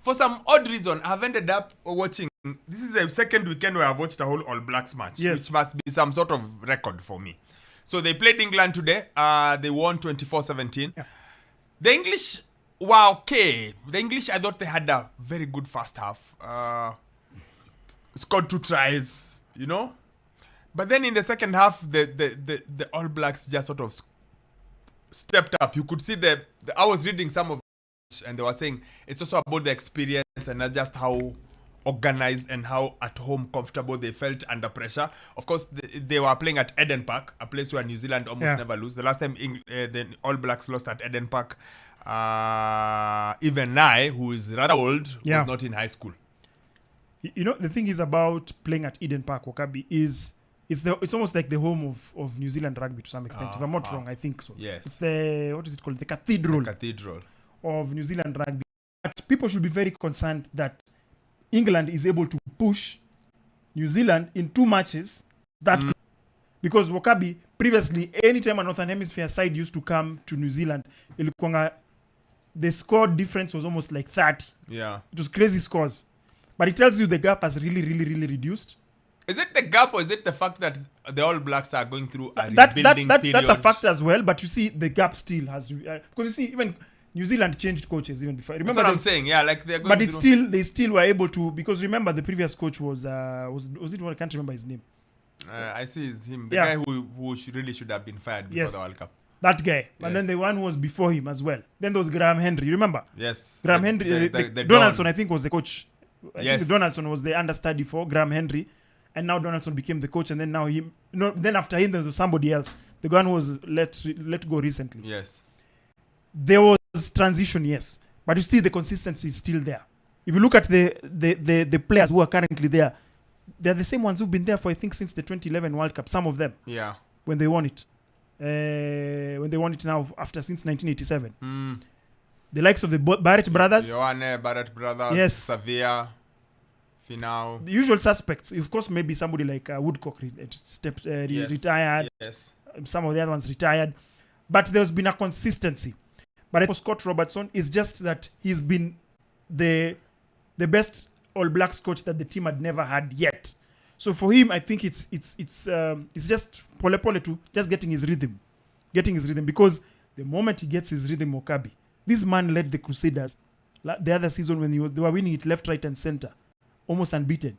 for some odd reason, I've ended up watching. This is the second weekend where I've watched a whole All Blacks match, which must be some sort of record for me. So they played England today. They won 24-17. Yeah. The English were okay. The English, I thought they had a very good first half. Scored 2 tries, you know. But then in the second half, the All Blacks just sort of stepped up. You could see I was reading some of it, and they were saying it's also about the experience and not just how organized and how at home comfortable they felt under pressure. Of course, they were playing at Eden Park, a place where New Zealand almost never lose. The last time the All Blacks lost at Eden Park, even I, who is rather old, was not in high school. You know, the thing is about playing at Eden Park, Wokabi, is it's almost like the home of New Zealand rugby to some extent. If I'm not wrong, I think so. Yes. It's the, what is it called? The cathedral of New Zealand rugby. But people should be very concerned that England is able to push New Zealand in 2 matches because Wokabi, previously, anytime a Northern Hemisphere side used to come to New Zealand, the score difference was almost like 30. Yeah. It was crazy scores. But it tells you the gap has really, really, really reduced. Is it the gap or is it the fact that the All Blacks are going through a rebuilding period? That's a factor as well, but you see the gap still has... because you see, even New Zealand changed coaches even before. Remember that's what I'm saying, yeah. Like they're going but they still were able to... Because remember, the previous coach was it one? I can't remember his name. I see it's him. The guy who really should have been fired before the World Cup. That guy. And then the one who was before him as well. Then there was Graham Henry. You remember? Yes. Graham Henry. Donaldson, I think, was the coach. I think Donaldson was the understudy for Graham Henry, and now Donaldson became the coach, and then now then after him there was somebody else, the one who was let go recently. Yes, there was transition, yes, but you see the consistency is still there. If you look at the players who are currently there, they're the same ones who've been there for I think since the 2011 World Cup. Some of them, when they won it, now since 1987. The likes of the Barrett brothers. Barrett brothers. Yes. Savia. Finau. The usual suspects. Of course, maybe somebody like Woodcock retired. Yes. Some of the other ones retired. But there's been a consistency. But for Scott Robertson, it's just that he's been the best All Blacks coach that the team had never had yet. So for him, I think it's just pole to just getting his rhythm. Because the moment he gets his rhythm, Wokabi, this man led the Crusaders the other season when they were winning it left, right, and center, almost unbeaten.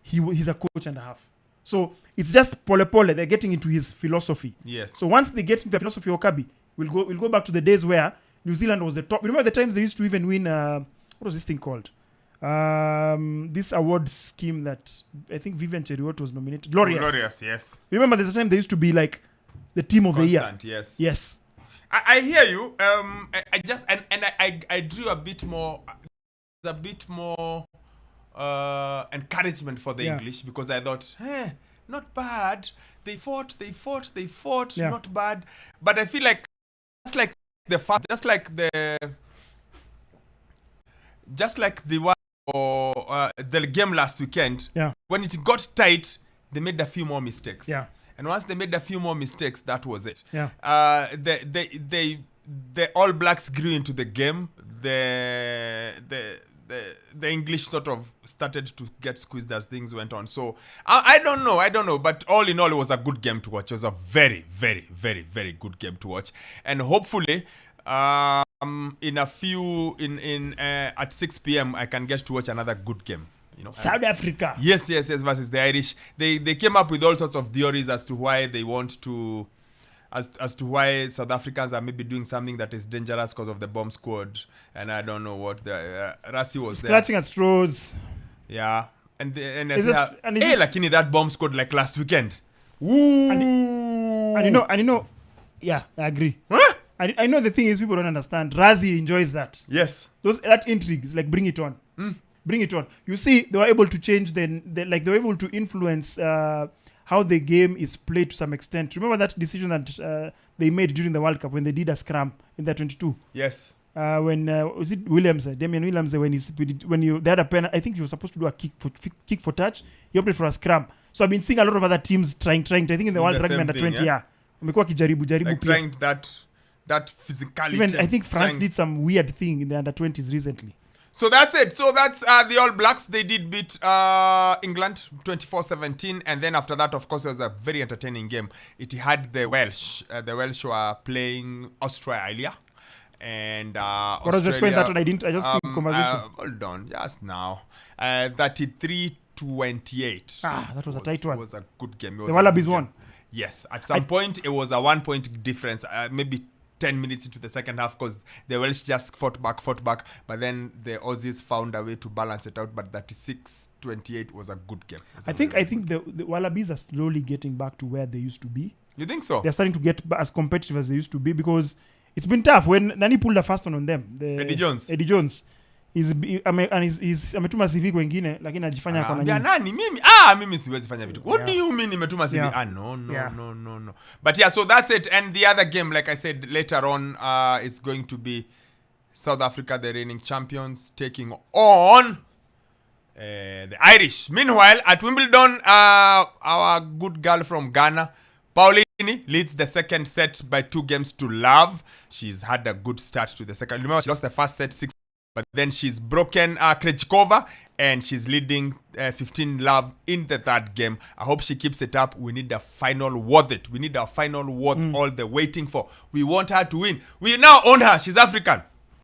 He's a coach and a half. So it's just pole. They're getting into his philosophy. Yes. So once they get into the philosophy of Wokabi, we'll go back to the days where New Zealand was the top. Remember the times they used to even win, what was this thing called? This award scheme that I think Vivian Cheruiyot was nominated. Glorious, yes. Remember there's a time they used to be like the team of the year. Yes. I hear you. I just I drew a bit more encouragement for the English because I thought, not bad. They fought, not bad. But I feel like just like the one or the game last weekend. Yeah. When it got tight, they made a few more mistakes. Yeah. And once they made a few more mistakes, that was it. Yeah. The All Blacks grew into the game. The English sort of started to get squeezed as things went on. So I don't know. But all in all, it was a good game to watch. It was a very, very, very, very good game to watch. And hopefully, at 6 p.m. I can get to watch another good game. South Africa. Yes, versus the Irish. They came up with all sorts of theories as to why they want to, as to why South Africans are maybe doing something that is dangerous because of the bomb squad, and I don't know what. Rassi was there clutching at straws. Yeah, and lakini that bomb squad like last weekend. Woo! And you know, yeah, I agree. Huh? I know the thing is people don't understand. Rassi enjoys that. Yes. That intrigue is like bring it on. Bring it on. You see, they were able to change they were able to influence how the game is played to some extent. Remember that decision that they made during the World Cup when they did a scrum in the 22? Yes. When was it Williams? Damian Williams when they had a pen. I think he was supposed to do a kick for touch. He opted for a scrum. So I've been seeing a lot of other teams trying. I think in the World Rugby under 20, wamekuwa kijaribu like trying that physicality. Even I think France did some weird thing in the under 20s recently. So that's it. So that's the All Blacks. They did beat England 24-17. And then after that, of course, it was a very entertaining game. It had the Welsh. The Welsh were playing Australia. And What was the score in that one? I just see conversation. Hold on, just now. 33-28. That was a tight one. It was a good game. The Wallabies won. Yes. At some point, it was a 1 point difference. Maybe 10 minutes into the second half, because the Welsh just fought back, but then the Aussies found a way to balance it out. But 36-28 was a good game. I think the Wallabies are slowly getting back to where they used to be. You think so? They're starting to get as competitive as they used to be, because it's been tough when Nani pulled the first one on them. Eddie Jones. He's ametuma CV kwengine lakini anajifanya kwa nani. Nani mimi siwezi fanya vitu. What do you mean imetuma CV? No. But yeah, so that's it. And the other game, like I said, later on is going to be South Africa, the reigning champions, taking on the Irish. Meanwhile, at Wimbledon, our good girl from Ghana, Paulini, leads the second set by 2-0. She's had a good start to the second. Remember, she lost the first set 6, but then she's broken Krejcikova, and she's leading 15-love in the third game. I hope she keeps it up. We need a final worth it. We need a final worth all the waiting for. We want her to win. We now own her. She's African.